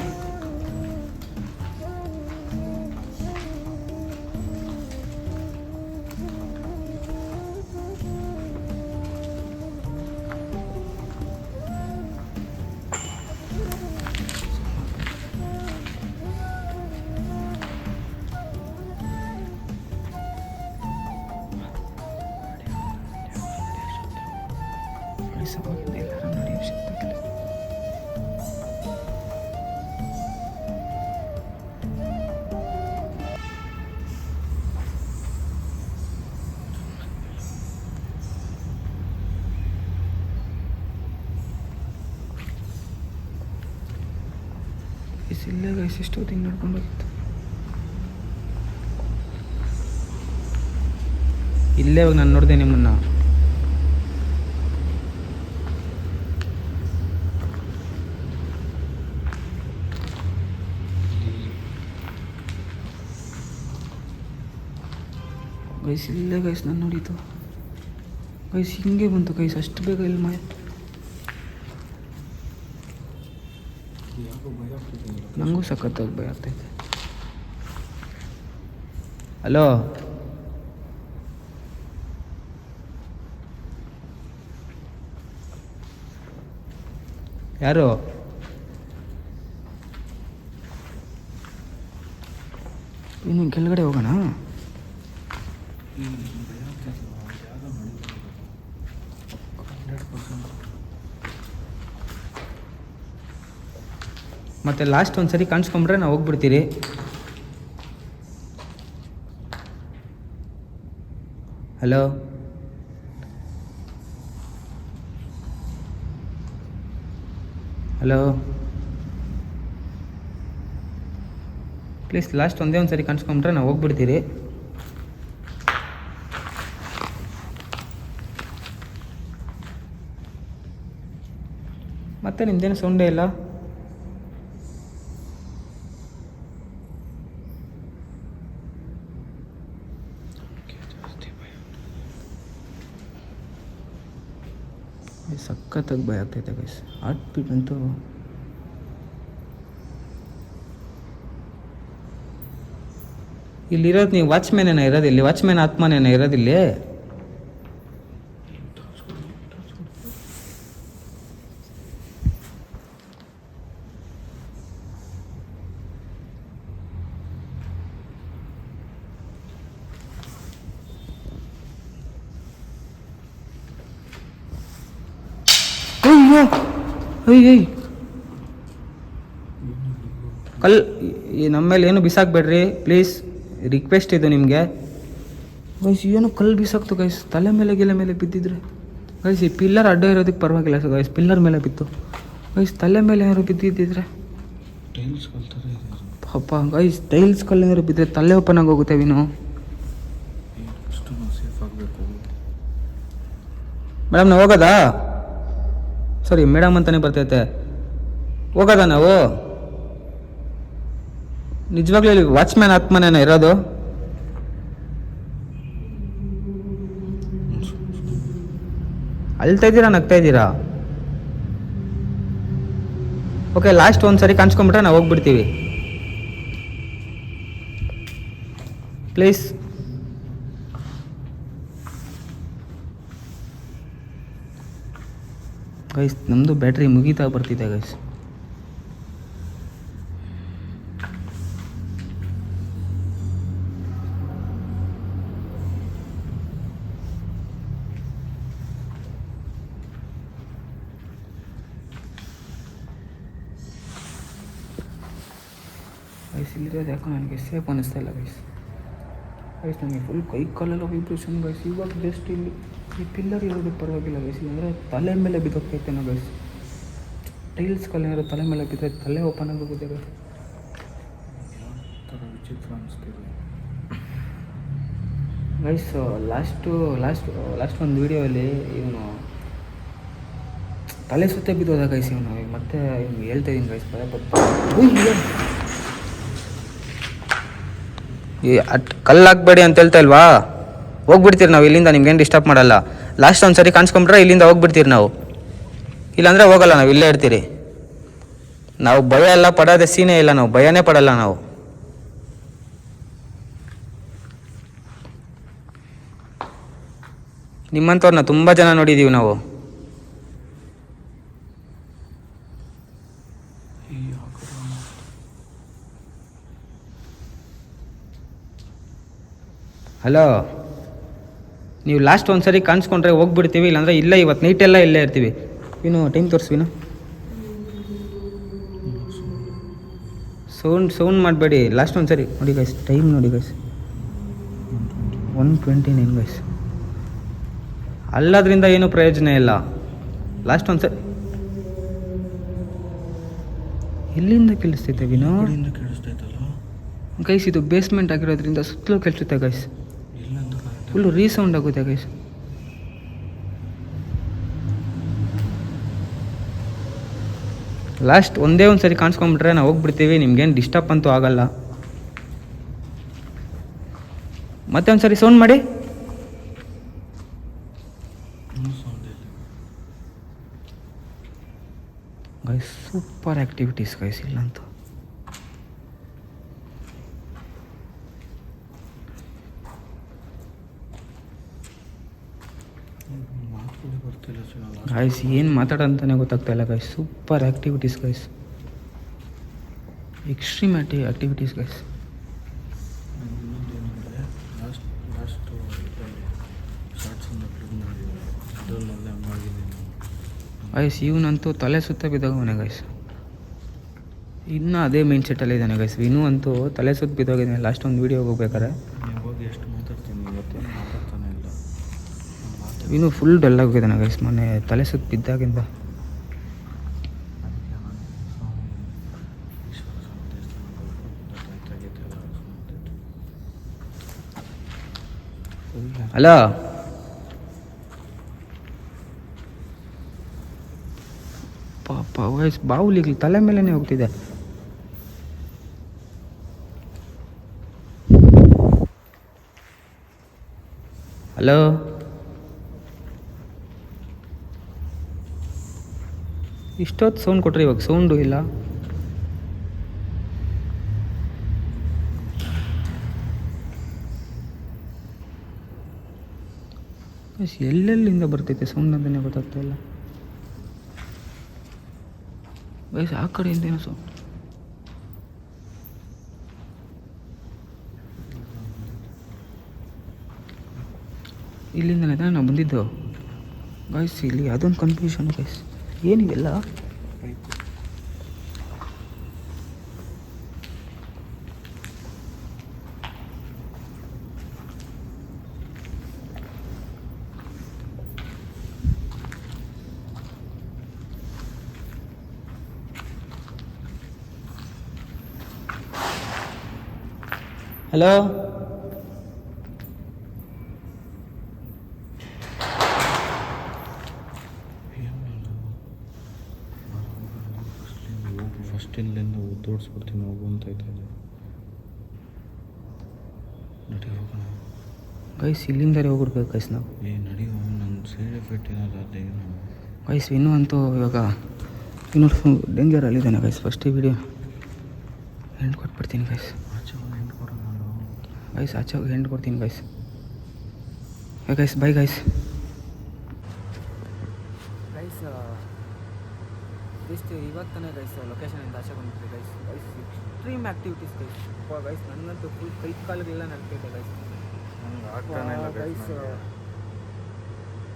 ಇಲ್ಲೇ ಗೈಸ್ ಎಷ್ಟೊತ್ತಿಗೆ ನಡ್ಕೊಂಡು ಹೋಗಿತ್ತು. ಇಲ್ಲೇ ಹೋಗಿ ನಾನು ನೋಡಿದೆ ನಿಮ್ಮನ್ನ. ಗೈಸ್ ಇಲ್ಲೇ ಗೈಸ್ ನಾನು ನೋಡಿದ್ದು ಗೈಸ್, ಹಿಂಗೆ ಬಂತು ಗೈಸ್, ಅಷ್ಟು ಬೇಗ ಇಲ್ಲಿ ಮಾಯ. ನನಗೂ ಸಖತ್ತಾಗಿ ಭಯ ಆಗ್ತೈತೆ. ಹಲೋ, ಯಾರು? ಇನ್ನು ಕೆಳಗಡೆ ಹೋಗೋಣ. ಮತ್ತೆ ಲಾಸ್ಟ್ ಒಂದು ಸರಿ ಕಾಣಿಸ್ಕೊಂಡ್ರೆ ನಾವು ಹೋಗ್ಬಿಡ್ತೀರಿ. ಹಲೋ, ಹಲೋ, ಪ್ಲೀಸ್ ಲಾಸ್ಟ್ ಒಂದೇ ಒಂದು ಸರಿ ಕಾಣಿಸ್ಕೊಂಡ್ರೆ ನಾವು ಹೋಗ್ಬಿಡ್ತೀರಿ. ಮತ್ತೆ ನಿಮ್ದೇನು ಸೌಂಡೇ ಇಲ್ಲ. ಸಖತ್ತಾಗಿ ಭಯ ಆಗ್ತೈತೆ ಗೈಸ್. ಹಾರ್ಟ್ ಬೀಟ್ ಅಂತೂ ಇಲ್ಲಿರೋದು ನೀವು ವಾಚ್ಮ್ಯಾನೇನ ಇರೋದಿಲ್ಲಿ? ವಾಚ್ಮ್ಯಾನ್ ಆತ್ಮನೇನ ಇರೋದಿಲ್ಲಿ? ಅಯ್ಯೋ ಅಯ್ಯೋ, ನಮ್ಮ ಮೇಲೆ ಏನು ಬಿಸಾಕ್ಬೇಡ್ರಿ ಪ್ಲೀಸ್, ರಿಕ್ವೆಸ್ಟ್ ಇದು ನಿಮಗೆ ಗೈಸ್. ಏನು ಕಲ್ಲು ಬಿಸಾಕ್ತು ಗೈಸ್, ತಲೆ ಮೇಲೆ ಗಿಲೆ ಮೇಲೆ ಬಿದ್ದಿದ್ರೆ ಗೈಸ್. ಈ ಪಿಲ್ಲರ್ ಅಡ್ಡ ಇರೋದಕ್ಕೆ ಪರವಾಗಿಲ್ಲ ಗೈಸ್, ಪಿಲ್ಲರ್ ಮೇಲೆ ಬಿತ್ತು ಗೈಸ್. ತಲೆ ಮೇಲೆ ಏನಾದ್ರು ಬಿದ್ದಿದ್ದಿದ್ರೆ ಪಾಪ ಗೈಸ್, ಟೈಲ್ಸ್ ಕಲ್ಲು ಏನಾದ್ರು ಬಿದ್ದರೆ ತಲೆ ಓಪನ್ ಆಗಿ ಹೋಗುತ್ತೇವೆ. ನಾವು ಮೇಡಮ್ ನಾವು ಹೋಗೋದಾ? ಸಾರಿ ಮೇಡಮ್ ಅಂತಲೇ ಬರ್ತೈತೆ. ಹೋಗೋದಾ ನಾವು? ನಿಜವಾಗ್ಲೂ ಇಲ್ಲಿ ವಾಚ್ಮ್ಯಾನ್ ಆತ್ಮನೇನ ಇರೋದು? ಅಳ್ತಾ ಇದ್ದೀರಾ, ನಗ್ತಾ ಇದ್ದೀರಾ? ಓಕೆ, ಲಾಸ್ಟ್ ಒಂದು ಸರಿ ಕಾಣಿಸ್ಕೊಂಬಿಟ್ರೆ ನಾವು ಹೋಗ್ಬಿಡ್ತೀವಿ ಪ್ಲೀಸ್. ಗೈಸ್ ನಮ್ಮದು ಬ್ಯಾಟ್ರಿ ಮುಗೀತಾ ಬರ್ತಿದೆ ಗೈಸ್. ಗೈಸ್ ಇಲ್ಲಿರೋದು ಯಾಕೋ ನನಗೆ ಸೇಫ್ ಅನ್ನಿಸ್ತಾ ಇಲ್ಲ ಗೈಸ್. ಗೈಸ್ ನನಗೆ ಫುಲ್ ಕೈ ಕಾಲೆಲ್ಲ ವೈಬ್ರೇಷನ್ ಗೈಸ್. ಇವಾಗ ಜಸ್ಟ್ ಇಲ್ಲಿ ಈ ಪಿಲ್ಲರ್ ಇರೋದಕ್ಕೆ ಪರವಾಗಿಲ್ಲ ಗೈಸ್, ಅಂದರೆ ತಲೆ ಮೇಲೆ ಬಿದ್ದೋಗ್ತೈತೇನೋ ಗೈಸ್. ಟೈಲ್ಸ್ ಕಲ್ಲೇನಾದ್ರು ತಲೆ ಮೇಲೆ ಬಿದ್ದರೆ ತಲೆ ಓಪನ್ ಆಗೋಗುತ್ತೆ ಗೈಸ್. ವಿಚಿತ್ರ ಅನಿಸ್ತಿದೆ ಗೈಸ್. ಲಾಸ್ಟ್ ಒಂದು ವೀಡಿಯೋಲ್ಲಿ ಇವನು ತಲೆ ಸುತ್ತೆ ಬಿದ್ದೋದ ಗೈಸ್. ಇವನು ಮತ್ತೆ ಇವ್ನು ಹೇಳ್ತಾ ಇದ್ದೀನಿ ಗೈಸ್, ಭಯ ಕಲ್ಲಾಗಬೇಡಿ ಅಂತ ಹೇಳ್ತಾ ಇಲ್ವಾ? ಹೋಗ್ಬಿಡ್ತೀರಿ ನಾವು ಇಲ್ಲಿಂದ, ನಿಮ್ಗೇನು ಡಿಸ್ಟರ್ಬ್ ಮಾಡಲ್ಲ. ಲಾಸ್ಟ್ ಒಂದು ಸರಿ ಕಾಣಿಸ್ಕೊಂಡ್ರೆ ಇಲ್ಲಿಂದ ಹೋಗ್ಬಿಡ್ತೀರಿ ನಾವು, ಇಲ್ಲಾಂದರೆ ಹೋಗಲ್ಲ, ನಾವು ಇಲ್ಲೇ ಇರ್ತೀರಿ. ನಾವು ಭಯ ಎಲ್ಲ ಪಡೋದೇ ಸೀನೇ ಇಲ್ಲ, ನಾವು ಭಯನೇ ಪಡಲ್ಲ ನಾವು. ನಿಮ್ಮಂಥವ್ರನ್ನ ತುಂಬ ಜನ ನೋಡಿದ್ದೀವಿ ನಾವು. ಹಲೋ, ನೀವು ಲಾಸ್ಟ್ ಒಂದು ಸರಿ ಕಾಣಿಸ್ಕೊಂಡ್ರೆ ಹೋಗ್ಬಿಡ್ತೀವಿ, ಇಲ್ಲಾಂದರೆ ಇಲ್ಲೇ ಇವತ್ತು ನೈಟೆಲ್ಲ ಇಲ್ಲೇ ಇರ್ತೀವಿ. ಇನ್ನು ಟೈಮ್ ತೋರಿಸ್ವಿನ ಸೌಂಡ್ ಮಾಡಬೇಡಿ. ಲಾಸ್ಟ್ ಒಂದು ಸರಿ ನೋಡಿ ಗೈಸ್, ಟೈಮ್ ನೋಡಿ ಗೈಸ್, 1:29 ಗೈಸ್. ಅಲ್ಲದ್ರಿಂದ ಏನೂ ಪ್ರಯೋಜನ ಇಲ್ಲ. ಲಾಸ್ಟ್ ಒಂದು ಸರಿ ಎಲ್ಲಿಂದ ಕೇಳಿಸ್ತೈತೆ ವಿನೋ? ಕಡೆಯಿಂದ ಕೇಳಿಸ್ತೈತಲ್ಲ ಗೈಸ್ ಇದು ಬೇಸ್ಮೆಂಟ್ ಆಗಿರೋದ್ರಿಂದ ಸುತ್ತಲೂ ಕೇಳಿಸುತ್ತೆ ಗೈಸ್. ಇಲ್ಲಂತೂ ಫುಲ್ಲು ರೀಸೌಂಡ್ ಆಗುತ್ತೆ ಗೈಸ್. ಲಾಸ್ಟ್ ಒಂದೇ ಒಂದು ಸರಿ ಕಾಣಿಸ್ಕೊಂಡ್ಬಿಟ್ರೆ ನಾವು ಹೋಗ್ಬಿಡ್ತೀವಿ, ನಿಮ್ಗೇನು ಡಿಸ್ಟರ್ಬ್ ಅಂತೂ ಆಗಲ್ಲ. ಮತ್ತೆ ಒಂದು ಸರಿ ಸೌಂಡ್ ಮಾಡಿ. ಗೈಸ್ ಸೂಪರ್ ಆ್ಯಕ್ಟಿವಿಟೀಸ್ ಗೈಸ್ ಇಲ್ಲಂತೂ. ಗೈಸ್ ಏನು ಮಾತಾಡೋಂತಾನೆ ಗೊತ್ತಾಗ್ತಾ ಇಲ್ಲ guys. Super activities guys, extreme activities guys. Guys ಇವನಂತೂ ತಲೆ ಸುತ್ತ ಬಿದ್ದೋಗವನೆ ಗೈಸ್. ಇನ್ನೂ ಅದೇ ಮೈಂಡ್ ಸೆಟ್ಟಲ್ಲಿ ಇದ್ದಾನೆ ಗೈಸ್. ವಿನು ಅಂತೂ ತಲೆ ಸುತ್ತ ಬಿದ್ದೋಗಿದ್ದಾನೆ ಲಾಸ್ಟ್ ಒಂದು ವೀಡಿಯೋಗೆ ಹೋಗ್ಬೇಕಾರೆ. ಹೋಗಿ ಎಷ್ಟು ಮಾತಾಡ್ತೀನಿ ಇವತ್ತೇನು ಮಾತಾಡ್ತಾನೆ ಇಲ್ಲ. ವಿನು ಫುಲ್ ಡಲ್ ಆಗೋಗಿದ್ದಾನೆ ಗೈಸ್ ಮೊನ್ನೆ ತಲೆ ಸುತ್ತ ಬಿದ್ದಾಗಿಂದ. ಹಲೋ ಪಾಪ ವಯಸ್ ಬಾವುಲಿಗೆ ತಲೆ ಮೇಲೇ ಹೋಗ್ತಿದೆ. ಹಲೋ ಇಷ್ಟೊತ್ತು ಸೌಂಡ್ ಕೊಟ್ರೆ ಇವಾಗ ಸೌಂಡು ಇಲ್ಲ. ಎಲ್ಲೆಲ್ಲಿಂದ ಬರ್ತೈತೆ ಸೌಂಡ್ ಅಂತಲೇ ಗೊತ್ತಾಗ್ತಾ ಇಲ್ಲ ಗೈಸ್. ಆ ಕಡೆಯಿಂದ ಏನೋ ಸೌಂಡ್. ಇಲ್ಲಿಂದಲೇ ತಾನೇ ನಾವು ಬಂದಿದ್ದು ಗೈಸ್. ಇಲ್ಲಿ ಅದೊಂದು ಕನ್ಫ್ಯೂಷನ್ ಗೈಸ್, ಏನಿವೆಲ್ಲ. ಹಲೋ ಫಸ್ಟ್ ಇಲ್ಲಿಂದ ತೋರಿಸ್ಬಿಡ್ತೀನಿ ಹೋಗು ಅಂತ ಇದೆ. ನಡಿ ಹೋಗೋಣ ಗೈಸ್. ಇಲ್ಲಿಂದಲೇ ಹೋಗ್ಬಿಡ್ಬೇಕು ಗೈಸ್ ನಾವು. ನಡಿ ನನ್ನ ಸೈಡ್ ಎಫೆಕ್ಟ್ ಏನಲ್ಲ ಅದೇ ಗೈಸ್. ಇನ್ನೂ ಅಂತೂ ಇವಾಗ ಇನ್ನೂ ಡೇಂಜರಲ್ಲಿದ್ದಾನೆ ಗೈಸ್. ಫಸ್ಟ್ ಈ ವಿಡಿಯೋ ಎಂಡ್ ಕೊಟ್ಬಿಡ್ತೀನಿ ಗೈಸ್. ಆಚೆ ಹೋಗಿ ಎಂಡ್ ಕೊಡೋಣ ನಾನು ಗೈಸ್. ಆಚೆ ಹೋಗಿ ಎಂಡ್ ಕೊಡ್ತೀನಿ guys. Guys bye guys. Guys ಇಷ್ಟು ಇವಾಗ ತಾನೇ ಗೈಸ್ ಲೊಕೇಶನಿಂದ ಆಚೆ ಬಂದಿದ್ದೆ guys. Guys extreme activities guys. Guys ನನಗಂತೂ ಫುಲ್ ಕೈ ಕಾಲುಗಳೆಲ್ಲ ನಡ್ತೈತೆ ಗೈಸ್. ನಂಗೆ ಆಗ್ತಾನೆ ಇಲ್ಲ ಗೈಸ್.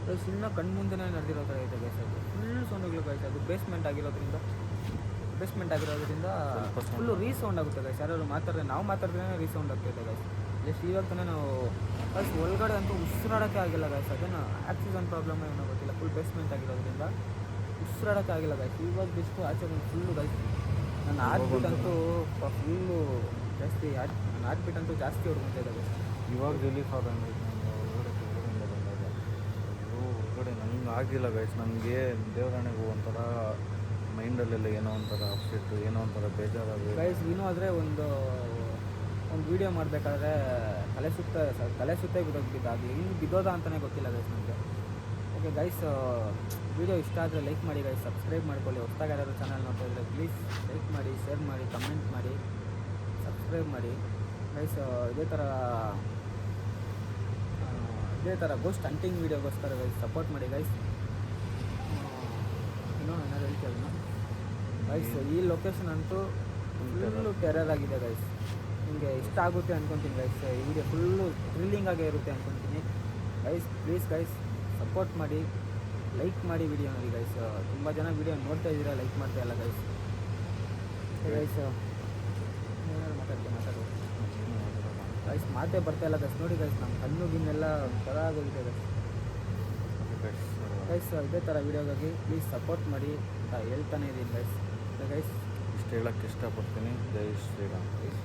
ಗೈಸ್ ಇನ್ನೂ ಕಣ್ಣು ಮುಂದೆನೇ ನಡೆದಿರೋ ಥರ ಐತೆ ಗೈಸ್. ಅದು ಫುಲ್ ಸೌಂಡ್ಗಳು ಗೈಸ್. ಅದು ಬೇಸ್ಮೆಂಟ್ ಆಗಿರೋದ್ರಿಂದ ಫುಲ್ಲು ರೀಸೌಂಡ್ ಆಗುತ್ತೆ ಗೈಸ್. ಯಾರು ಮಾತಾಡಿದ್ರೆ ನಾವು ಮಾತಾಡಿದ್ರೆ ರೀಸೌಂಡ್ ಆಗ್ತೈತೆ ಗೈಸ್. ಜಸ್ಟ್ ಇವಾಗ ತಾನೇ ನಾವು ಗೈಸ್ ಒಳಗಡೆ ಅಂತೂ ಉಸಿರಾಡೋಕ್ಕೆ ಆಗಿಲ್ಲ ಗೈಸ್. ಅದೇನು ಆಕ್ಸಿಜನ್ ಪ್ರಾಬ್ಲಮ್ ಏನೋ ಗೊತ್ತಿಲ್ಲ. ಫುಲ್ ಬೇಸ್ಮೆಂಟ್ ಆಗಿರೋದ್ರಿಂದ ಉಸಿರಾಡೋಕ್ಕೆ ಆಗಿಲ್ಲ ಗೈಸ್. ಇವಾಗ ಬೆಸ್ಟು ಆಚೆ ಬಂದು ಫುಲ್ಲು ಗೈಸ್. ನನ್ನ ಹಾರ್ಟ್ಬೀಟ್ ಅಂತೂ ಫುಲ್ಲು ಜಾಸ್ತಿ ನನ್ನ ಹಾರ್ಟ್ಬೀಟ್ ಅಂತೂ ಜಾಸ್ತಿ ಹೊಡ್ಕೊತಾ ಇದೆ ಗೈಸ್. ಇವಾಗ ರಿಲೀಫ್ ಆದಂಗೆ ಹೊರಗಡೆಯಿಂದ ಬಂದಾಗ ಹೊರಗಡೆ ನಂಗೆ ಆಗಿಲ್ಲ ಗೈಸ್. ನನಗೆ ದೇವರಾಣೆಗೂ ಒಂಥರ ಮೈಂಡಲ್ಲೆಲ್ಲ ಏನೋ ಒಂಥರ ಅಪ್ಸೆಟ್, ಏನೋ ಒಂಥರ ಬೇಜಾರಾಗಿ ಗೈಸ್. ಇನ್ನೂ ಆದರೆ ಒಂದು ವೀಡಿಯೋ ಮಾಡಬೇಕಾದ್ರೆ ತಲೆ ಸುತ್ತ ಬಿದ್ದೋಗ್ಬಿಟ್ಟಿದ್ದ. ಅದು ಹೆಂಗೆ ಬಿದ್ದೋದ ಅಂತಲೇ ಗೊತ್ತಿಲ್ಲ ಗೈಸ್ ನನಗೆ. ಓಕೆ ಗೈಸ್, ವೀಡಿಯೋ ಇಷ್ಟ ಆದರೆ ಲೈಕ್ ಮಾಡಿ ಗೈಸ್. ಸಬ್ಸ್ಕ್ರೈಬ್ ಮಾಡ್ಕೊಳ್ಳಿ. ಹೊಸದಾಗಿ ಯಾರಾದರೂ ಚಾನಲ್ ನೋಡ್ತಾ ಇದ್ದರೆ ಪ್ಲೀಸ್ ಲೈಕ್ ಮಾಡಿ, ಶೇರ್ ಮಾಡಿ, ಕಮೆಂಟ್ ಮಾಡಿ, ಸಬ್ಸ್ಕ್ರೈಬ್ ಮಾಡಿ ಗೈಸ್. ಇದೇ ಥರ ಗೋಸ್ಟ್ ಹಂಟಿಂಗ್ ವೀಡಿಯೋಗೋಸ್ಕರ ಗೈಸ್ ಸಪೋರ್ಟ್ ಮಾಡಿ ಗೈಸ್. ಇನ್ನೂ ಏನಾದ್ರು ಹೇಳ್ತೀವಿ ಗೈಸ್. ಈ ಲೊಕೇಶನ್ ಅಂತೂ ಫುಲ್ಲು ಟೆರರ್ ಆಗಿದೆ ಗೈಸ್. ನಿಮಗೆ ಇಷ್ಟ ಆಗುತ್ತೆ ಅಂದ್ಕೊತೀನಿ ಗೈಸ್. ಈ ವಿಡಿಯೋ ಫುಲ್ಲು ಥ್ರಿಲ್ಲಿಂಗ್ ಆಗೇ ಇರುತ್ತೆ ಅಂದ್ಕೊತೀನಿ ಗೈಸ್. ಪ್ಲೀಸ್ ಗೈಸ್ ಸಪೋರ್ಟ್ ಮಾಡಿ, ಲೈಕ್ ಮಾಡಿ ವಿಡಿಯೋ ನೋಡಿ ಗೈಸ್. ತುಂಬ ಜನ ವಿಡಿಯೋ ನೋಡ್ತಾ ಇದ್ದೀರಾ, ಲೈಕ್ ಮಾಡ್ತಾ ಇಲ್ಲ ಗೈಸ್. ಗೈಸ್ ಏನಾದ್ರು ಮಾತಾಡ್ಬೋದು ಗೈಸ್. ಮಾತೇ ಬರ್ತಾ ಇಲ್ಲ ಗೈಸ್. ನೋಡಿ ಗೈಸ್, ನಮ್ಮ ಕಣ್ಣು ಗಿನ್ನೆಲ್ಲ ಥರ ಆಗೋಗಿದೆ ಗೈಸ್. ಗೈಸ್ ಇದೇ ಥರ ವೀಡಿಯೋಗಾಗಿ ಪ್ಲೀಸ್ ಸಪೋರ್ಟ್ ಮಾಡಿ ಅಂತ ಹೇಳ್ತಾನೆ ಇದ್ದೀನಿ ಗೈಸ್. ಗೈಸ್ ಇಷ್ಟು ಹೇಳೋಕ್ಕೆ ಇಷ್ಟಪಡ್ತೀನಿ. ಜೈ ಶ್ರೀರಾಮ್.